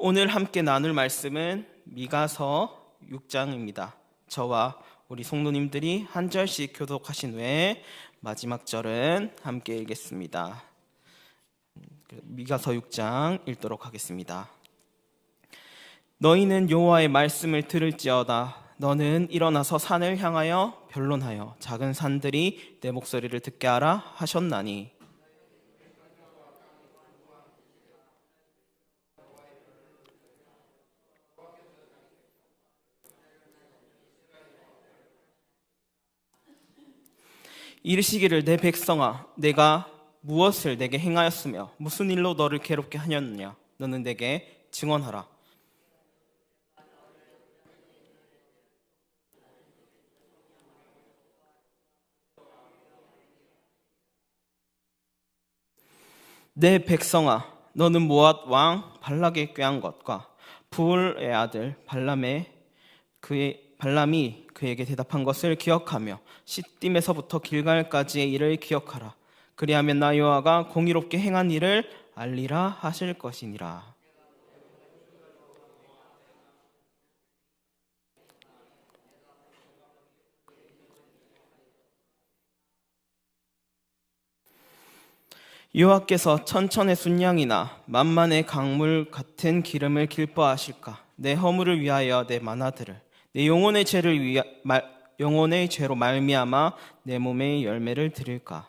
오늘 함께 나눌 말씀은 미가서 6장입니다. 저와 우리 성도님들이 한 절씩 교독하신 후에 마지막 절은 함께 읽겠습니다. 미가서 6장 읽도록 하겠습니다. 너희는 여호와의 말씀을 들을지어다. 너는 일어나서 산을 향하여 변론하여 작은 산들이 내 목소리를 듣게 하라 하셨나니, 이르시기를 내 백성아, 내가 무엇을 내게 행하였으며 무슨 일로 너를 괴롭게 하였느냐. 너는 내게 증언하라. 내 백성아, 너는 모압 왕 발락의 꾀한 것과 부울의 아들 발람이 그에게 대답한 것을 기억하며 시딤에서부터 길갈까지의 일을 기억하라. 그리하면 나 여호와가 공의롭게 행한 일을 알리라 하실 것이니라. 여호와께서 천천의 순양이나 만만의 강물 같은 기름을 기뻐하실까? 내 허물을 위하여 내 만화들을, 내 영혼의 죄로 말미암아 내 몸의 열매를 드릴까?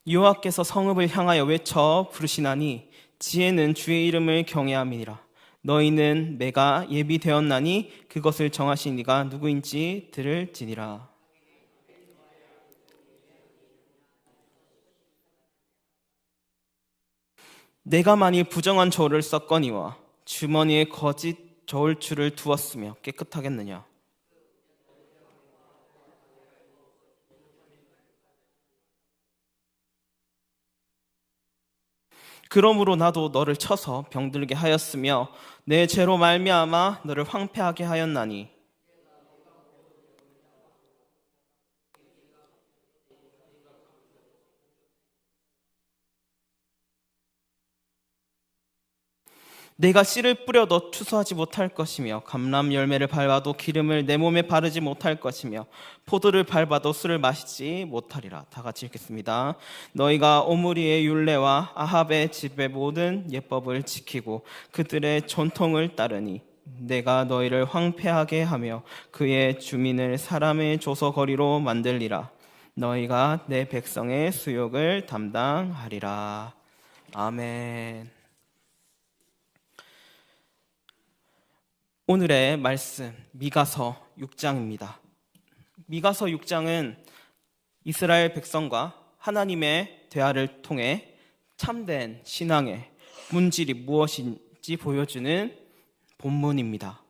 여호와께서 성읍을 향하여 외쳐 부르시나니 지혜는 주의 이름을 경외함이니라. 너희는 내가 예비되었나니 그것을 정하신 이가 누구인지 들을지니라. 내가 만일 부정한 저울을 썼거니와 주머니에 거짓 저울추를 두었으며 깨끗하겠느냐? 그러므로 나도 너를 쳐서 병들게 하였으며 내 죄로 말미암아 너를 황폐하게 하였나니, 내가 씨를 뿌려도 추수하지 못할 것이며 감람 열매를 밟아도 기름을 내 몸에 바르지 못할 것이며 포도를 밟아도 술을 마시지 못하리라. 다 같이 읽겠습니다. 너희가 오므리의 율례와 아합의 집의 모든 예법을 지키고 그들의 전통을 따르니 내가 너희를 황폐하게 하며 그의 주민을 사람의 조서거리로 만들리라. 너희가 내 백성의 수욕을 담당하리라. 아멘. 오늘의 말씀 미가서 6장입니다. 미가서 6장은 이스라엘 백성과 하나님의 대화를 통해 참된 신앙의 본질이 무엇인지 보여주는 본문입니다.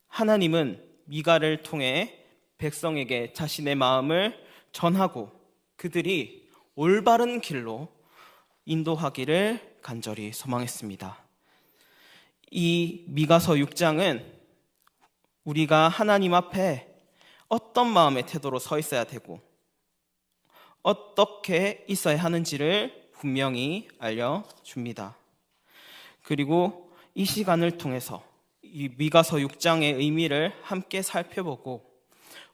하나님은 미가를 통해 백성에게 자신의 마음을 전하고 그들이 올바른 길로 인도하기를 간절히 소망했습니다. 이 미가서 6장은 우리가 하나님 앞에 어떤 마음의 태도로 서 있어야 되고 어떻게 있어야 하는지를 분명히 알려줍니다. 그리고 이 시간을 통해서 이 미가서 6장의 의미를 함께 살펴보고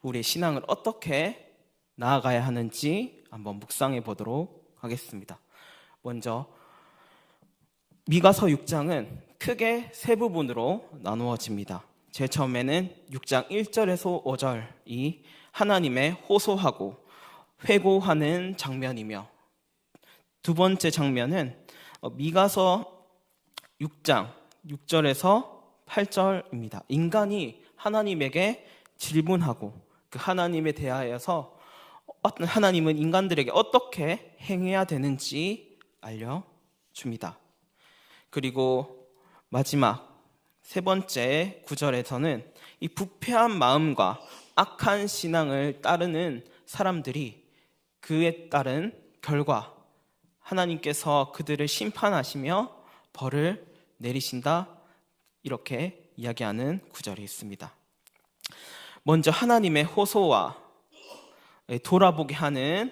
우리의 신앙을 어떻게 나아가야 하는지 한번 묵상해 보도록 하겠습니다. 먼저 미가서 6장은 크게 세 부분으로 나누어집니다. 제일 처음에는 6장 1절에서 5절이 하나님의 호소하고 회고하는 장면이며, 두 번째 장면은 미가서 6장 6절에서 8절입니다. 인간이 하나님에게 질문하고 그 하나님에 대하여서 하나님은 인간들에게 어떻게 행해야 되는지 알려줍니다. 그리고 마지막 세 번째 구절에서는 이 부패한 마음과 악한 신앙을 따르는 사람들이 그에 따른 결과 하나님께서 그들을 심판하시며 벌을 내리신다 이렇게 이야기하는 구절이 있습니다. 먼저 하나님의 호소와 돌아보게 하는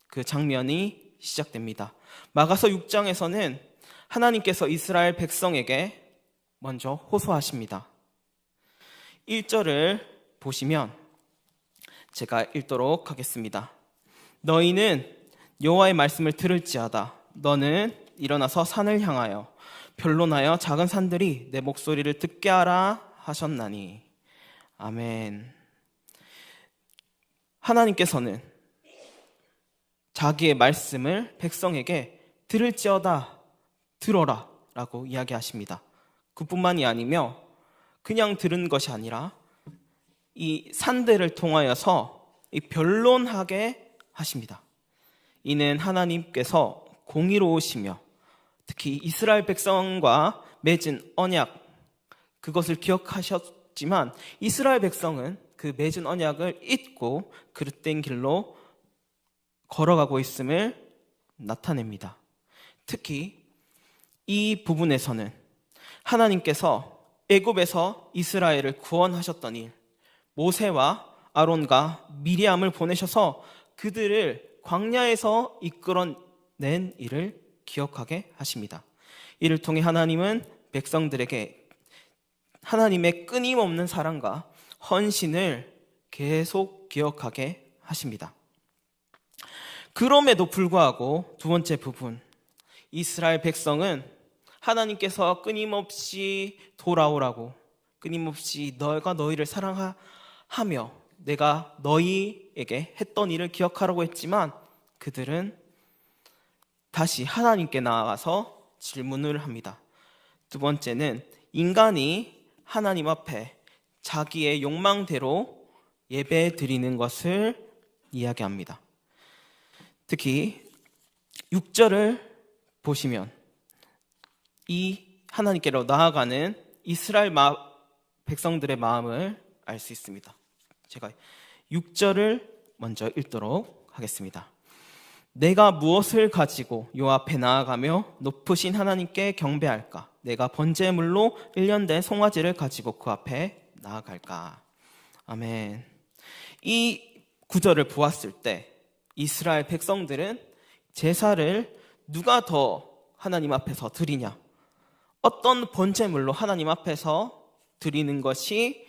그 장면이 시작됩니다. 마가서 6장에서는 하나님께서 이스라엘 백성에게 먼저 호소하십니다. 1절을 보시면 제가 읽도록 하겠습니다. 너희는 여호와의 말씀을 들을지어다. 너는 일어나서 산을 향하여 변론하여 작은 산들이 내 목소리를 듣게 하라 하셨나니. 아멘. 하나님께서는 자기의 말씀을 백성에게 들을지어다, 들어라 라고 이야기하십니다. 그뿐만이 아니며 그냥 들은 것이 아니라 이 산들을 통하여서 변론하게 하십니다. 이는 하나님께서 공의로우시며 특히 이스라엘 백성과 맺은 언약, 그것을 기억하셨지만 이스라엘 백성은 그 맺은 언약을 잊고 그릇된 길로 걸어가고 있음을 나타냅니다. 특히 이 부분에서는 하나님께서 애굽에서 이스라엘을 구원하셨던 일, 모세와 아론과 미리암을 보내셔서 그들을 광야에서 이끌어낸 일을 기억하게 하십니다. 이를 통해 하나님은 백성들에게 하나님의 끊임없는 사랑과 헌신을 계속 기억하게 하십니다. 그럼에도 불구하고 두 번째 부분, 이스라엘 백성은 하나님께서 끊임없이 돌아오라고, 끊임없이 너가 너희를 사랑하며 내가 너희에게 했던 일을 기억하라고 했지만 그들은 다시 하나님께 나아가서 질문을 합니다. 두 번째는 인간이 하나님 앞에 자기의 욕망대로 예배 드리는 것을 이야기합니다. 특히 6절을 보시면 이 하나님께로 나아가는 이스라엘 백성들의 마음을 알 수 있습니다. 제가 6절을 먼저 읽도록 하겠습니다. 내가 무엇을 가지고 요 앞에 나아가며 높으신 하나님께 경배할까? 내가 번제물로 1년 된 송아지를 가지고 그 앞에 나아갈까? 아멘. 이 구절을 보았을 때 이스라엘 백성들은 제사를 누가 더 하나님 앞에서 드리냐, 어떤 번제물로 하나님 앞에서 드리는 것이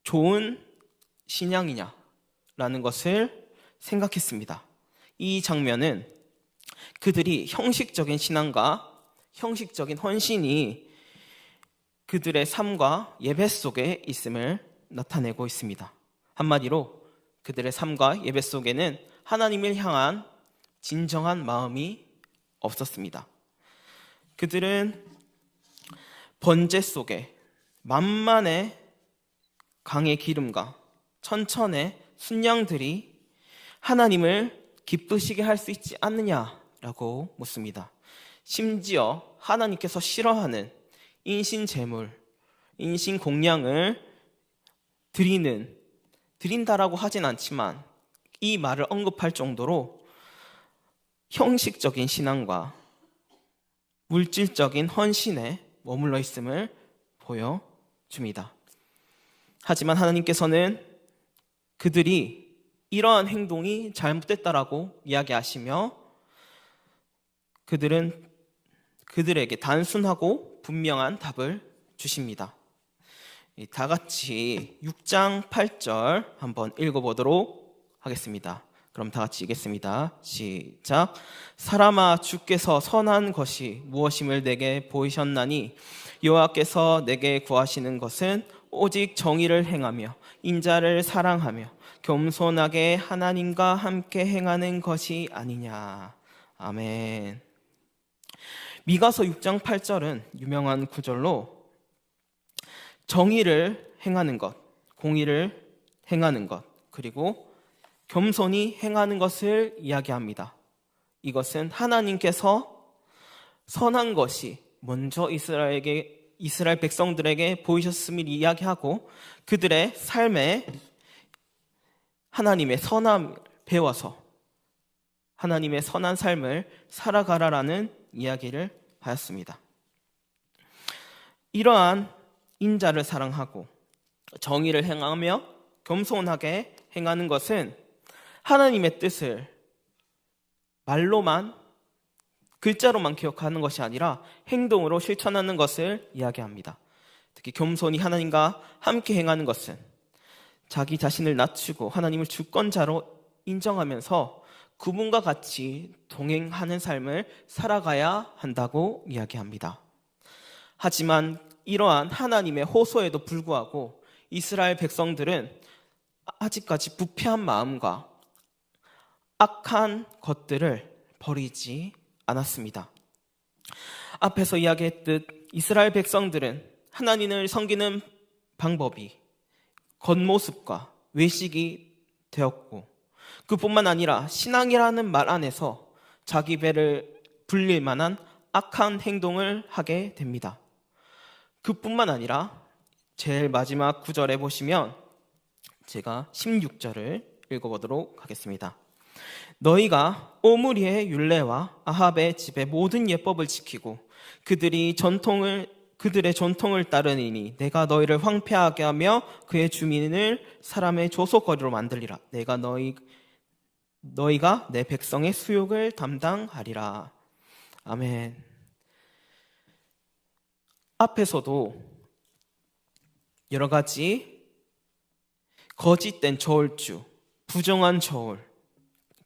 좋은 신앙이냐라는 것을 생각했습니다. 이 장면은 그들이 형식적인 신앙과 형식적인 헌신이 그들의 삶과 예배 속에 있음을 나타내고 있습니다. 한마디로 그들의 삶과 예배 속에는 하나님을 향한 진정한 마음이 없었습니다. 그들은 번제 속에 만만의 강의 기름과 천천의 순양들이 하나님을 기쁘시게 할 수 있지 않느냐라고 묻습니다. 심지어 하나님께서 싫어하는 인신제물, 인신공양을 드린다라고 하진 않지만 이 말을 언급할 정도로 형식적인 신앙과 물질적인 헌신에 머물러 있음을 보여줍니다. 하지만 하나님께서는 그들이 이러한 행동이 잘못됐다라고 이야기하시며 그들에게 단순하고 분명한 답을 주십니다. 다 같이 6장 8절 한번 읽어보도록 하겠습니다. 그럼 다 같이 읽겠습니다. 시작. 사람아, 주께서 선한 것이 무엇임을 내게 보이셨나니 여호와께서 내게 구하시는 것은 오직 정의를 행하며 인자를 사랑하며 겸손하게 하나님과 함께 행하는 것이 아니냐. 아멘. 미가서 6장 8절은 유명한 구절로 정의를 행하는 것, 공의를 행하는 것, 그리고 겸손히 행하는 것을 이야기합니다. 이것은 하나님께서 선한 것이 먼저 이스라엘 백성들에게 보이셨음을 이야기하고 그들의 삶에 하나님의 선함을 배워서 하나님의 선한 삶을 살아가라라는 이야기를 하였습니다. 이러한 인자를 사랑하고 정의를 행하며 겸손하게 행하는 것은 하나님의 뜻을 말로만, 글자로만 기억하는 것이 아니라 행동으로 실천하는 것을 이야기합니다. 특히 겸손히 하나님과 함께 행하는 것은 자기 자신을 낮추고 하나님을 주권자로 인정하면서 그분과 같이 동행하는 삶을 살아가야 한다고 이야기합니다. 하지만 이러한 하나님의 호소에도 불구하고 이스라엘 백성들은 아직까지 부패한 마음과 악한 것들을 버리지 않았습니다. 앞에서 이야기했듯 이스라엘 백성들은 하나님을 섬기는 방법이 겉모습과 외식이 되었고, 그뿐만 아니라 신앙이라는 말 안에서 자기 배를 불릴 만한 악한 행동을 하게 됩니다. 그뿐만 아니라 제일 마지막 구절에 보시면 제가 16절을 읽어보도록 하겠습니다. 너희가 오므리의 율례와 아합의 집의 모든 예법을 지키고 그들의 전통을 따르니 내가 너희를 황폐하게 하며 그의 주민을 사람의 조속거리로 만들리라. 내가 너희가 내 백성의 수욕을 담당하리라. 아멘. 앞에서도 여러 가지 거짓된 저울주, 부정한 저울,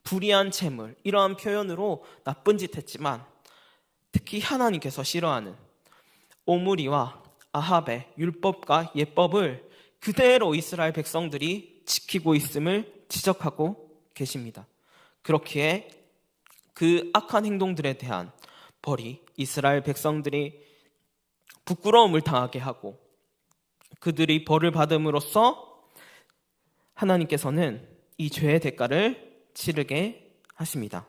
불의한 재물, 이러한 표현으로 나쁜 짓 했지만 특히 하나님께서 싫어하는 오므리와 아합의 율법과 예법을 그대로 이스라엘 백성들이 지키고 있음을 지적하고 계십니다. 그렇기에 그 악한 행동들에 대한 벌이 이스라엘 백성들이 부끄러움을 당하게 하고 그들이 벌을 받음으로써 하나님께서는 이 죄의 대가를 치르게 하십니다.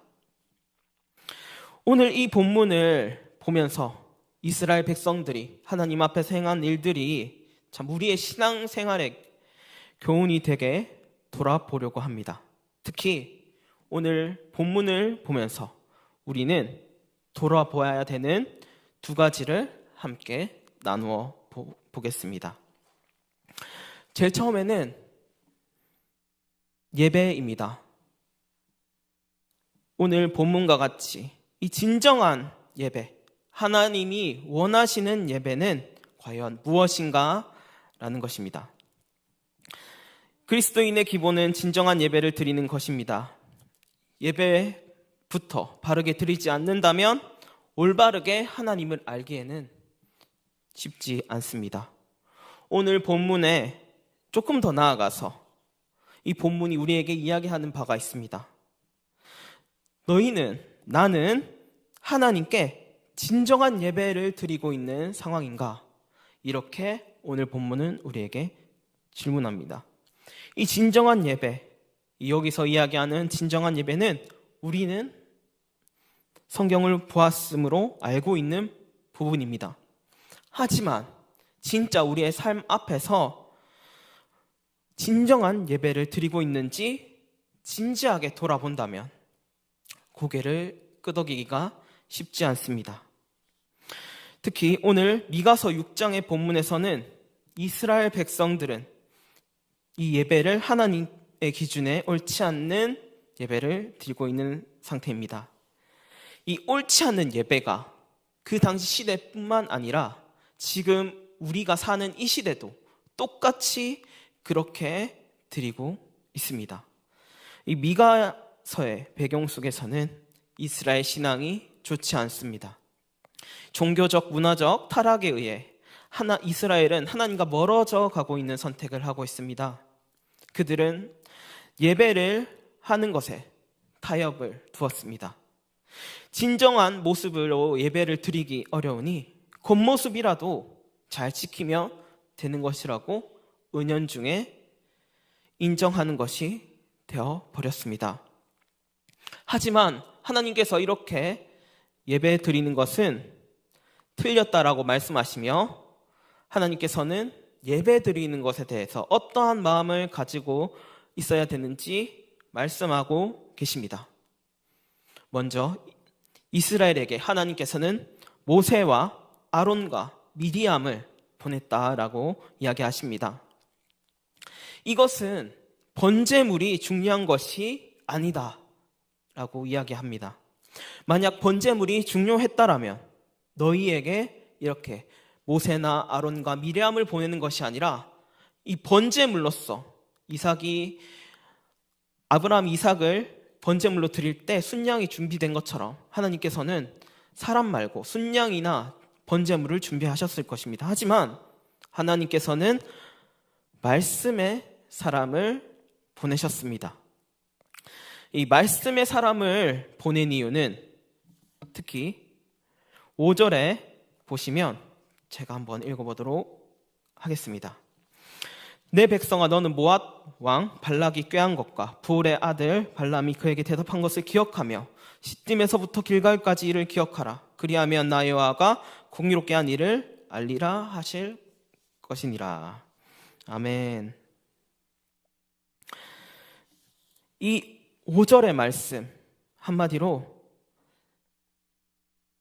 오늘 이 본문을 보면서 이스라엘 백성들이 하나님 앞에서 행한 일들이 참 우리의 신앙생활에 교훈이 되게 돌아보려고 합니다. 특히 오늘 본문을 보면서 우리는 돌아보아야 되는 두 가지를 함께 나누어 보겠습니다. 제일 처음에는 예배입니다. 오늘 본문과 같이 이 진정한 예배, 하나님이 원하시는 예배는 과연 무엇인가? 라는 것입니다. 그리스도인의 기본은 진정한 예배를 드리는 것입니다. 예배부터 바르게 드리지 않는다면 올바르게 하나님을 알기에는 쉽지 않습니다. 오늘 본문에 조금 더 나아가서 이 본문이 우리에게 이야기하는 바가 있습니다. 나는 하나님께 진정한 예배를 드리고 있는 상황인가? 이렇게 오늘 본문은 우리에게 질문합니다. 이 진정한 예배, 여기서 이야기하는 진정한 예배는 우리는 성경을 보았으므로 알고 있는 부분입니다. 하지만 진짜 우리의 삶 앞에서 진정한 예배를 드리고 있는지 진지하게 돌아본다면 고개를 끄덕이기가 쉽지 않습니다. 특히 오늘 미가서 6장의 본문에서는 이스라엘 백성들은 이 예배를 하나님의 기준에 옳지 않는 예배를 드리고 있는 상태입니다. 이 옳지 않는 예배가 그 당시 시대뿐만 아니라 지금 우리가 사는 이 시대도 똑같이 그렇게 드리고 있습니다. 이 미가서의 배경 속에서는 이스라엘 신앙이 좋지 않습니다. 종교적, 문화적 타락에 의해 이스라엘은 하나님과 멀어져 가고 있는 선택을 하고 있습니다. 그들은 예배를 하는 것에 타협을 두었습니다. 진정한 모습으로 예배를 드리기 어려우니 겉모습이라도 잘 지키면 되는 것이라고 은연중에 인정하는 것이 되어버렸습니다. 하지만 하나님께서 이렇게 예배 드리는 것은 틀렸다라고 말씀하시며 하나님께서는 예배 드리는 것에 대해서 어떠한 마음을 가지고 있어야 되는지 말씀하고 계십니다. 먼저 이스라엘에게 하나님께서는 모세와 아론과 미리암을 보냈다라고 이야기하십니다. 이것은 번제물이 중요한 것이 아니다 라고 이야기합니다. 만약 번제물이 중요했다라면 너희에게 이렇게 모세나 아론과 미리암을 보내는 것이 아니라 이 번제물로서 아브라함 이삭을 번제물로 드릴 때 순양이 준비된 것처럼 하나님께서는 사람 말고 순양이나 번제물을 준비하셨을 것입니다. 하지만 하나님께서는 말씀의 사람을 보내셨습니다. 이 말씀의 사람을 보낸 이유는 특히 5절에 보시면 제가 한번 읽어보도록 하겠습니다. 내 백성아, 너는 모압 왕 발락이 꾀한 것과 부올의 아들 발람이 그에게 대답한 것을 기억하며 시딤에서부터 길갈까지 일을 기억하라. 그리하면 나 여호와가 공의롭게 한 일을 알리라 하실 것이니라. 아멘. 이 5절의 말씀 한마디로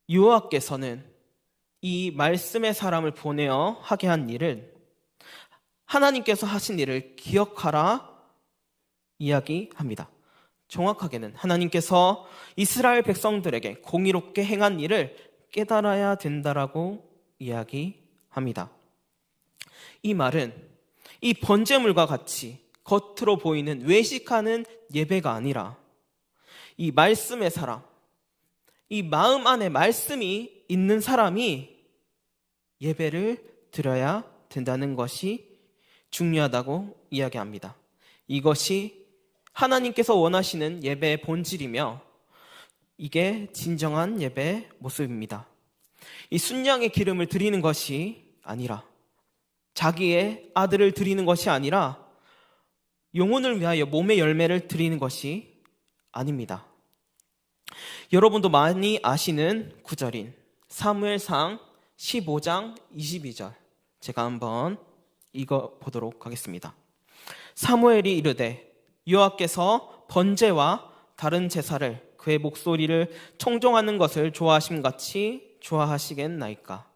여호와께서는 이 말씀의 사람을 보내어 하게 한 일을, 하나님께서 하신 일을 기억하라 이야기합니다. 정확하게는 하나님께서 이스라엘 백성들에게 공의롭게 행한 일을 깨달아야 된다라고 이야기합니다. 이 말은 이 번제물과 같이 겉으로 보이는 외식하는 예배가 아니라 이 말씀의 사람, 이 마음 안에 말씀이 있는 사람이 예배를 드려야 된다는 것이 중요하다고 이야기합니다. 이것이 하나님께서 원하시는 예배의 본질이며 이게 진정한 예배의 모습입니다. 이 순양의 기름을 드리는 것이 아니라, 자기의 아들을 드리는 것이 아니라 영혼을 위하여 몸의 열매를 드리는 것이 아닙니다. 여러분도 많이 아시는 구절인 사무엘상 15장 22절 제가 한번 읽어보도록 하겠습니다. 사무엘이 이르되 여호와께서 번제와 다른 제사를 그의 목소리를 청종하는 것을 좋아하심같이 좋아하시겠나이까.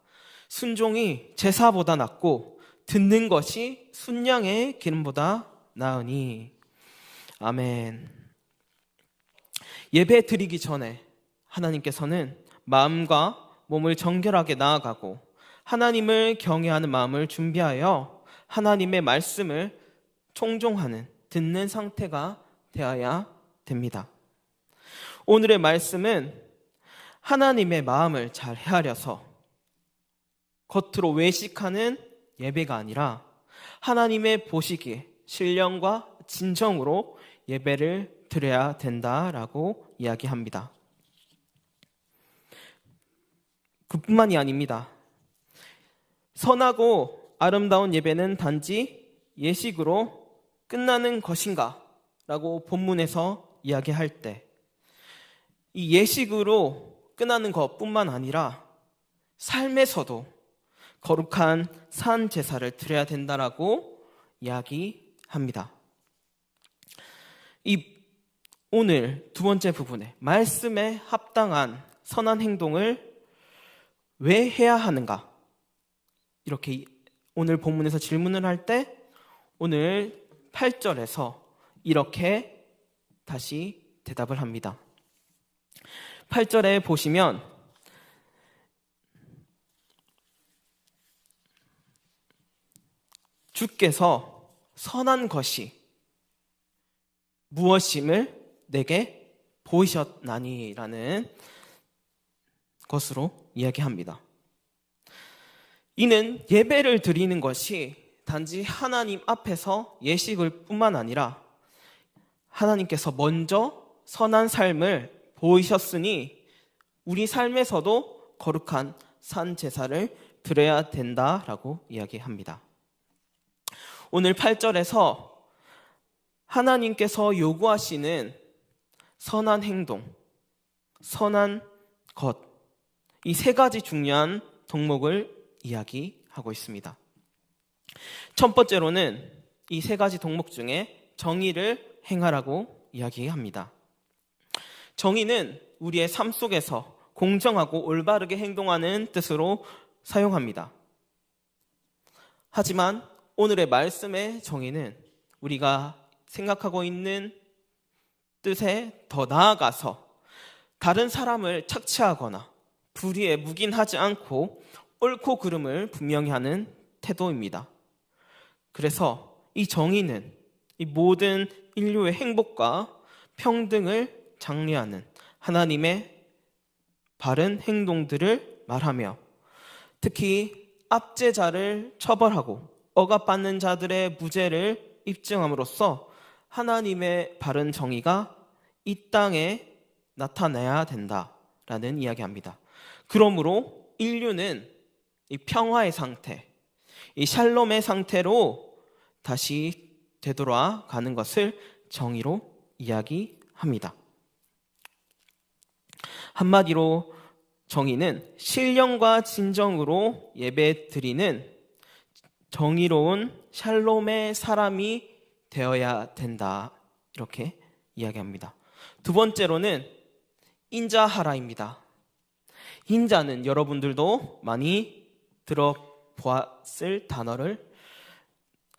순종이 제사보다 낫고 듣는 것이 순양의 기름보다 나으니. 아멘. 예배 드리기 전에 하나님께서는 마음과 몸을 정결하게 나아가고 하나님을 경외하는 마음을 준비하여 하나님의 말씀을 청종하는, 듣는 상태가 되어야 됩니다. 오늘의 말씀은 하나님의 마음을 잘 헤아려서 겉으로 외식하는 예배가 아니라 하나님의 보시기에 신령과 진정으로 예배를 드려야 된다라고 이야기합니다. 그뿐만이 아닙니다. 선하고 아름다운 예배는 단지 예식으로 끝나는 것인가? 라고 본문에서 이야기할 때 이 예식으로 끝나는 것뿐만 아니라 삶에서도 거룩한 산 제사를 드려야 된다라고 이야기합니다. 오늘 두 번째 부분에 말씀에 합당한 선한 행동을 왜 해야 하는가? 이렇게 오늘 본문에서 질문을 할 때 오늘 8절에서 이렇게 다시 대답을 합니다. 8절에 보시면 주께서 선한 것이 무엇임을 내게 보이셨나니라는 것으로 이야기합니다. 이는 예배를 드리는 것이 단지 하나님 앞에서 예식을 뿐만 아니라 하나님께서 먼저 선한 삶을 보이셨으니 우리 삶에서도 거룩한 산 제사를 드려야 된다라고 이야기합니다. 오늘 8절에서 하나님께서 요구하시는 선한 행동, 선한 것, 이 세 가지 중요한 덕목을 이야기하고 있습니다. 첫 번째로는 이 세 가지 덕목 중에 정의를 행하라고 이야기합니다. 정의는 우리의 삶 속에서 공정하고 올바르게 행동하는 뜻으로 사용합니다. 하지만 오늘의 말씀의 정의는 우리가 생각하고 있는 뜻에 더 나아가서 다른 사람을 착취하거나 불의에 묵인하지 않고 옳고 그름을 분명히 하는 태도입니다. 그래서 이 정의는 이 모든 인류의 행복과 평등을 장려하는 하나님의 바른 행동들을 말하며, 특히 압제자를 처벌하고 억압받는 자들의 무죄를 입증함으로써 하나님의 바른 정의가 이 땅에 나타나야 된다라는 이야기합니다. 그러므로 인류는 이 평화의 상태, 이 샬롬의 상태로 다시 되돌아가는 것을 정의로 이야기합니다. 한마디로 정의는 신령과 진정으로 예배드리는 정의로운 샬롬의 사람이 되어야 된다, 이렇게 이야기합니다. 두 번째로는 인자하라입니다. 인자는 여러분들도 많이 들어보았을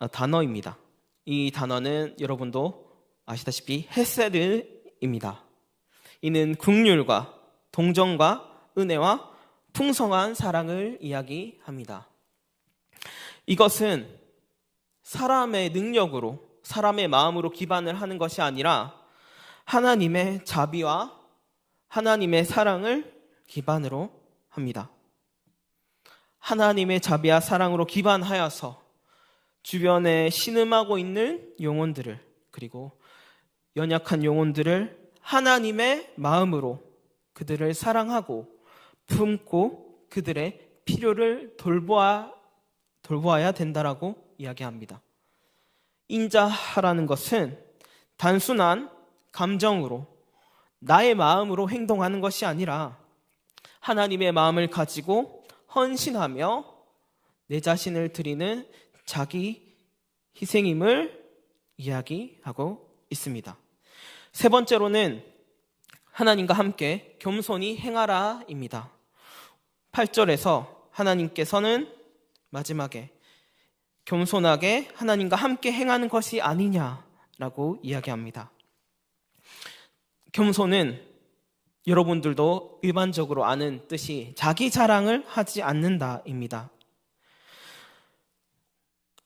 단어입니다. 이 단어는 여러분도 아시다시피 헤세드입니다. 이는 긍휼과 동정과 은혜와 풍성한 사랑을 이야기합니다. 이것은 사람의 능력으로, 사람의 마음으로 기반을 하는 것이 아니라 하나님의 자비와 하나님의 사랑을 기반으로 합니다. 하나님의 자비와 사랑으로 기반하여서 주변에 신음하고 있는 영혼들을, 그리고 연약한 영혼들을 하나님의 마음으로 그들을 사랑하고 품고 그들의 필요를 돌보아야 된다라고 이야기합니다. 인자하라는 것은 단순한 감정으로, 나의 마음으로 행동하는 것이 아니라 하나님의 마음을 가지고 헌신하며 내 자신을 드리는 자기 희생임을 이야기하고 있습니다. 세 번째로는 하나님과 함께 겸손히 행하라입니다. 8절에서 하나님께서는 마지막에 겸손하게 하나님과 함께 행하는 것이 아니냐라고 이야기합니다. 겸손은 여러분들도 일반적으로 아는 뜻이 자기 자랑을 하지 않는다입니다.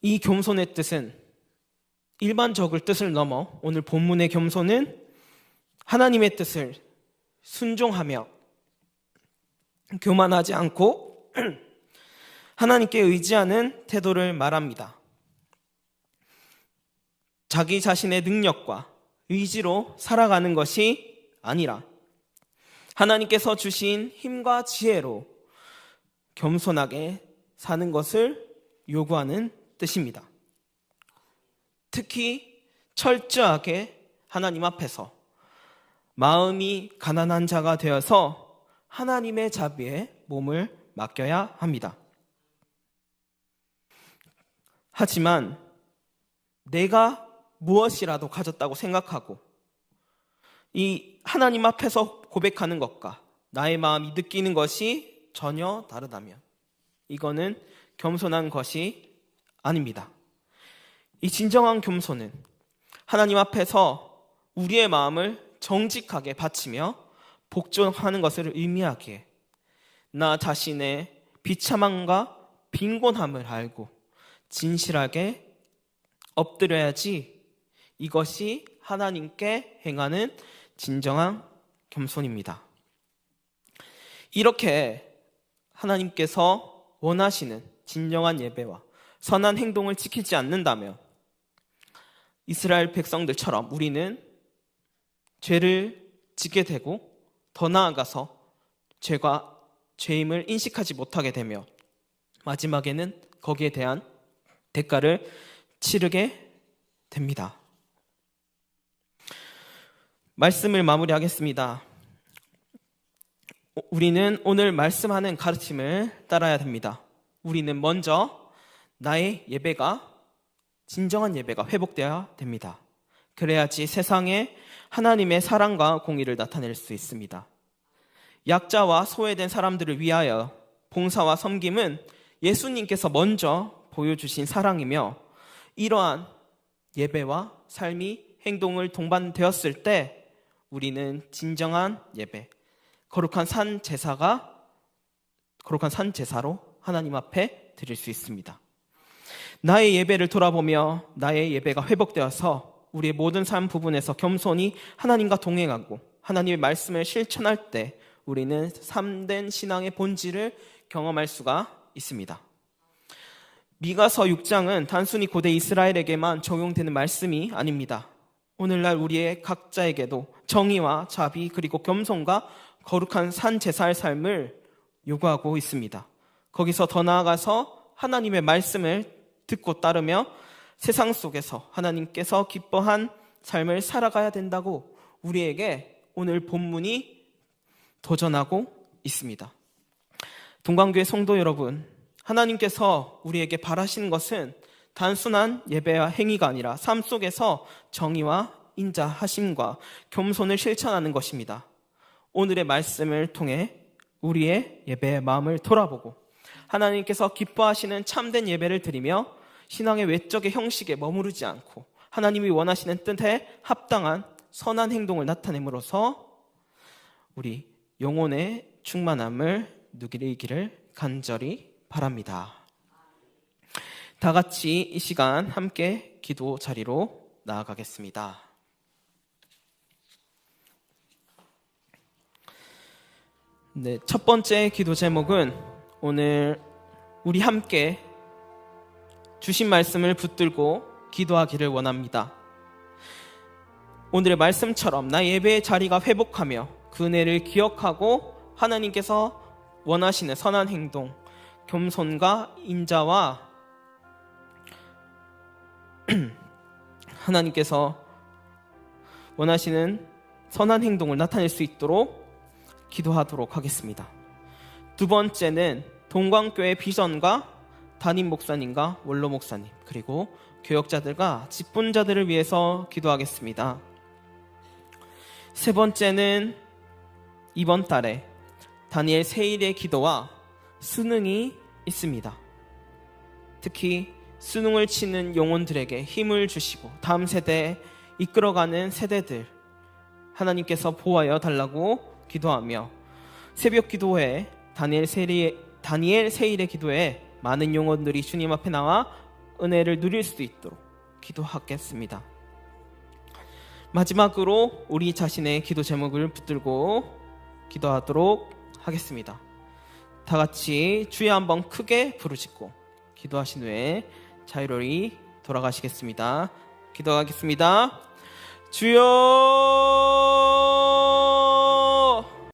이 겸손의 뜻은 일반적인 뜻을 넘어 오늘 본문의 겸손은 하나님의 뜻을 순종하며 교만하지 않고 하나님께 의지하는 태도를 말합니다. 자기 자신의 능력과 의지로 살아가는 것이 아니라 하나님께서 주신 힘과 지혜로 겸손하게 사는 것을 요구하는 뜻입니다. 특히 철저하게 하나님 앞에서 마음이 가난한 자가 되어서 하나님의 자비에 몸을 맡겨야 합니다. 하지만 내가 무엇이라도 가졌다고 생각하고 이 하나님 앞에서 고백하는 것과 나의 마음이 느끼는 것이 전혀 다르다면 이거는 겸손한 것이 아닙니다. 이 진정한 겸손은 하나님 앞에서 우리의 마음을 정직하게 바치며 복종하는 것을 의미하기에 나 자신의 비참함과 빈곤함을 알고 진실하게 엎드려야지, 이것이 하나님께 행하는 진정한 겸손입니다. 이렇게 하나님께서 원하시는 진정한 예배와 선한 행동을 지키지 않는다면 이스라엘 백성들처럼 우리는 죄를 짓게 되고 더 나아가서 죄임을 인식하지 못하게 되며 마지막에는 거기에 대한 대가를 치르게 됩니다. 말씀을 마무리하겠습니다. 우리는 오늘 말씀하는 가르침을 따라야 됩니다. 우리는 먼저 나의 예배가, 진정한 예배가 회복되어야 됩니다. 그래야지 세상에 하나님의 사랑과 공의를 나타낼 수 있습니다. 약자와 소외된 사람들을 위하여 봉사와 섬김은 예수님께서 먼저 보여주신 사랑이며 이러한 예배와 삶이 행동을 동반되었을 때 우리는 진정한 예배, 거룩한 산 제사로 하나님 앞에 드릴 수 있습니다. 나의 예배를 돌아보며 나의 예배가 회복되어서 우리의 모든 삶 부분에서 겸손히 하나님과 동행하고 하나님의 말씀을 실천할 때 우리는 참된 신앙의 본질을 경험할 수가 있습니다. 미가서 6장은 단순히 고대 이스라엘에게만 적용되는 말씀이 아닙니다. 오늘날 우리의 각자에게도 정의와 자비 그리고 겸손과 거룩한 산 제사의 삶을 요구하고 있습니다. 거기서 더 나아가서 하나님의 말씀을 듣고 따르며 세상 속에서 하나님께서 기뻐한 삶을 살아가야 된다고 우리에게 오늘 본문이 도전하고 있습니다. 동방교회 성도 여러분, 하나님께서 우리에게 바라시는 것은 단순한 예배와 행위가 아니라 삶 속에서 정의와 인자하심과 겸손을 실천하는 것입니다. 오늘의 말씀을 통해 우리의 예배의 마음을 돌아보고 하나님께서 기뻐하시는 참된 예배를 드리며 신앙의 외적의 형식에 머무르지 않고 하나님이 원하시는 뜻에 합당한 선한 행동을 나타냄으로써 우리 영혼의 충만함을 누리기를 간절히 바랍니다. 다 같이 이 시간 함께 기도 자리로 나아가겠습니다. 네, 첫 번째 기도 제목은 오늘 우리 함께 주신 말씀을 붙들고 기도하기를 원합니다. 오늘의 말씀처럼 나의 예배의 자리가 회복하며 그 은혜를 기억하고 하나님께서 원하시는 선한 행동, 겸손과 인자와 하나님께서 원하시는 선한 행동을 나타낼 수 있도록 기도하도록 하겠습니다. 두 번째는 동광교회 비전과 담임 목사님과 원로 목사님 그리고 교역자들과 직분자들을 위해서 기도하겠습니다. 세 번째는 이번 달에 다니엘 세일의 기도와 수능이 있습니다. 특히 수능을 치는 영혼들에게 힘을 주시고 다음 세대에 이끌어가는 세대들 하나님께서 보호하여 달라고 기도하며 새벽 기도회 다니엘 세일의 기도에 많은 영혼들이 주님 앞에 나와 은혜를 누릴 수 있도록 기도하겠습니다. 마지막으로 우리 자신의 기도 제목을 붙들고 기도하도록 하겠습니다. 다 같이 주여 한번 크게 부르짖고 기도하신 후에 자유로이 돌아가시겠습니다. 기도하겠습니다. 주여